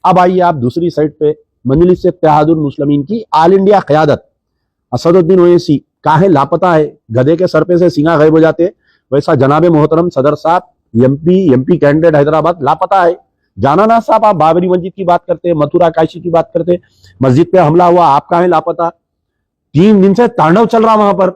अब आइए आप दूसरी साइड पे मजलिस इत्तेहादुल मुस्लिमीन की ऑल इंडिया क़यादत असदुद्दीन ओवैसी काहे लापता है, गधे के सर पे से सींगा गायब हो जाते, वैसा जनाब मोहतरम सदर साहब एमपी कैंडिडेट हैदराबाद लापता है। जाना ना साहब, आप बाबरी मस्जिद की बात करते, मथुरा काशी की बात करते, मस्जिद पे हमला हुआ, आप कहां लापता। 3 दिन से तांडव चल रहा वहां पर,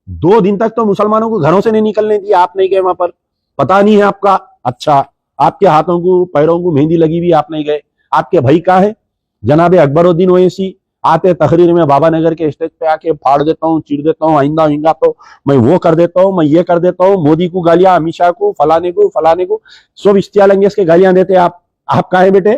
2 दिन तक तो मुसलमानों को घरों से नहीं निकलने दिया, आप नहीं गए वहां पर, पता नहीं है आपका। अच्छा, आपके हाथों को पैरों को मेहंदी लगी हुई, आप नहीं गए। आपके भाई कहाँ है जनाब अकबरुद्दीन ओवैसी, आते तकरीर में बाबा नगर के स्टेज पे आके फाड़ देता हूँ, चीर देता हूँ, आइंदा आइंदा तो मैं वो कर देता हूँ, मैं ये कर देता हूँ, मोदी को गालियां, अमित शाह को, फलाने को सब इश्तियालंगेज के गालियां देते आप कहा है बेटे,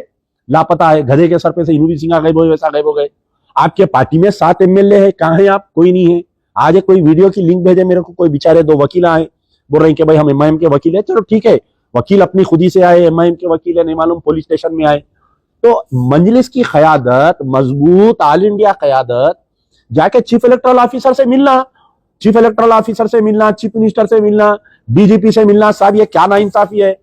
लापता है, गधे के सर पे से इनू भी सिंगा गायब हो वैसा गायब हो गए। आपके पार्टी में 7 एमएलए है, कहाँ है आप, कोई नहीं है। आज कोई वीडियो की लिंक भेजे मेरे को, कोई बेचारे 2 वकील आए, बोल रहे हैं कि भाई हम एमआईएम के वकील है। चलो ठीक है, वकील अपनी खुदी से आए, एमआईएम के वकील है, नहीं मालूम पुलिस स्टेशन में आए। तो मजलिस की क़यादत, मजबूत ऑल इंडिया क़यादत, जाके चीफ इलेक्टोरल ऑफिसर से मिलना, चीफ इलेक्टोरल ऑफिसर से मिलना, चीफ मिनिस्टर से मिलना, डीजीपी से मिलना। साहब ये क्या नाइंसाफी है।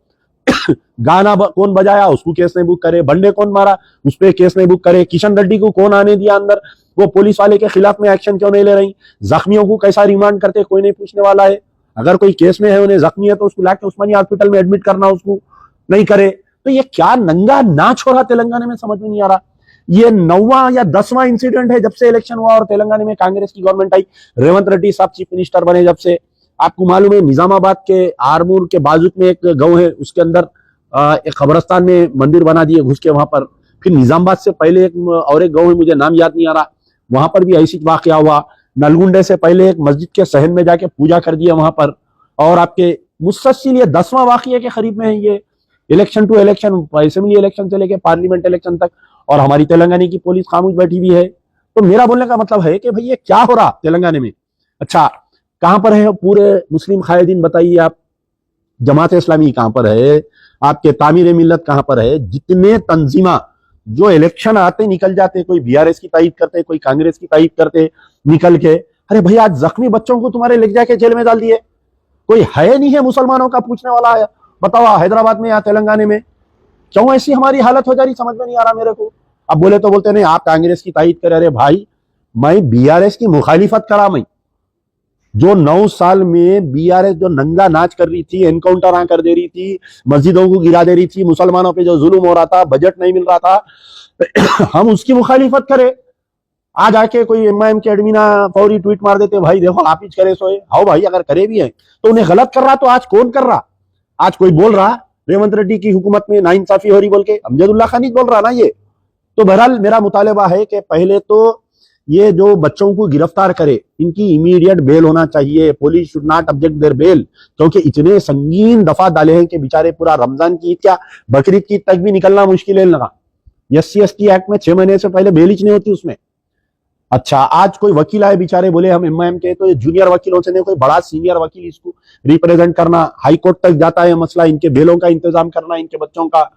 गाना कौन बजाया उसको केस नहीं बुक करे, बंडे कौन मारा उस पर केस नहीं बुक करे, किशन रेड्डी को कौन आने दिया अंदर, वो पुलिस वाले के खिलाफ में एक्शन क्यों नहीं ले रही, जख्मियों को कैसा रिमांड करते, कोई नहीं पूछने वाला है। अगर कोई केस में है, उन्हें जख्मी है तो उसको लाके उस्मानिया हॉस्पिटल में एडमिट करना, उसको नहीं करे। तो ये क्या नंगा नाच हो रहा तेलंगाना में, समझ में नहीं आ रहा। ये 9वां या 10वां इंसिडेंट है जब से इलेक्शन हुआ और तेलंगाना में कांग्रेस की गवर्नमेंट आई, रेवंत रेड्डी साहब चीफ मिनिस्टर बने जब से। आपको मालूम है निजामाबाद के आरमूर के बाजू में एक गांव है, उसके अंदर एक कब्रस्तान में मंदिर बना दिए घुस के वहां पर। फिर निजामाबाद से पहले एक और एक गांव है, मुझे नाम याद नहीं आ रहा, वहां पर भी ऐसी वाकया हुआ। नलगुंडे से पहले एक मस्जिद के सहन में जाके पूजा कर दिया वहां पर। और आपके मुसलसल ये 10वां वाकया के करीब में है ये, election to election, assembly election से लेके पार्लियामेंट इलेक्शन तक, और हमारी तेलंगाना की पुलिस खामोश बैठी हुई है। तो मेरा बोलने का मतलब है कि भाई ये क्या हो रहा तेलंगाना में। अच्छा, कहां पर है पूरे मुस्लिम कायदीन, बताइए आप। जमात इस्लामी कहां पर है, आपके तामीर मिल्लत कहां पर है, जितने तंजीमा जो इलेक्शन आते निकल जाते, कोई बीआरएस की तायद करते, कोई कांग्रेस की तायद करते निकल के। अरे भाई आज जख्मी बच्चों को तुम्हारे ले जाके जेल में डाल दिए, कोई है नहीं है मुसलमानों का पूछने वाला है, बताओ हैदराबाद में या तेलंगाना में क्यों ऐसी हमारी हालत हो जा रही, समझ में नहीं आ रहा मेरे को। अब बोले तो बोलते नहीं आप कांग्रेस की तायद करें। अरे भाई मैं बीआरएस की मुखालिफत करा, मैं जो 9 साल में बीआरएस जो नंगा नाच कर रही थी, एनकाउंटर कर दे रही थी, मस्जिदों को गिरा दे रही थी, मुसलमानों पे जो जुल्म हो रहा था, बजट नहीं मिल रहा था, हम उसकी मुखालिफत करें। आज आके कोई एमआईएम के एडमिना फौरी ट्वीट मार देते, भाई देखो आप ही करे सोए, हाओ भाई अगर करे भी है तो उन्हें गलत कर रहा, तो आज कौन कर रहा। आज कोई बोल रहा रेवंत रेड्डी की हुकूमत में नाइंसाफी हो रही बोल के, अमजदुल्ला खान ही बोल रहा ना ये। तो बहरहाल मेरा मुतालबा है कि पहले तो ये जो बच्चों को गिरफ्तार करे इनकी इमीडिएट बेल होना चाहिए, police should not object their bail, क्योंकि इतने संगीन दफा डाले हैं कि बेचारे पूरा रमजान की ईद क्या बकरीद की ईद तक भी निकलना मुश्किल है लगा। SC/ST एक्ट में 6 महीने से पहले बेल ही नहीं होती उसमें। अच्छा, आज कोई वकील आए बेचारे, बोले हम एमआईएम के, तो ये जूनियर वकीलों से नहीं, कोई बड़ा सीनियर वकील इसको रिप्रेजेंट करना, हाई कोर्ट तक जाता है मसला, इनके बेलों का इंतजाम करना, इनके बच्चों का।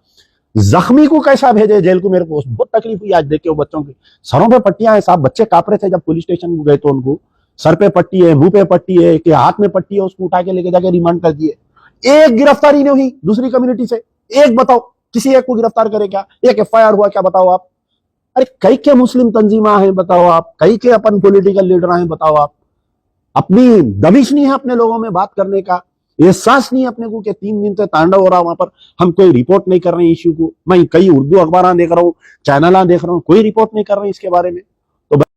जख्मी को कैसा भेजे जेल को, मेरे को बहुत तकलीफ हुई आज देख के। वो बच्चों की सरों पे पट्टियां हैं साहब, बच्चे कांप रहे थे जब पुलिस स्टेशन को गए तो उनको सर पे पट्टी है, मुंह पे पट्टी है, कि हाथ में पट्टी है, उसको उठा के लेके जाके रिमांड कर दिए। एक गिरफ्तारी नहीं हुई दूसरी कम्युनिटी से, एक बताओ किसी एक को गिरफ्तार करे क्या, एक FIR हुआ क्या, बताओ आप। अरे कई के मुस्लिम तंजीमा है बताओ आप, कई के अपन पॉलिटिकल लीडर हैं बताओ आप। अपनी दमिश नहीं है अपने लोगों में बात करने का, एहसास नहीं है अपने को कि 3 दिन से तांडव हो रहा वहां पर, हम कोई रिपोर्ट नहीं कर रहे हैं इश्यू को। मैं कई उर्दू अखबार देख रहा हूँ, चैनल देख रहा हूँ, कोई रिपोर्ट नहीं कर रहे हैं इसके बारे में।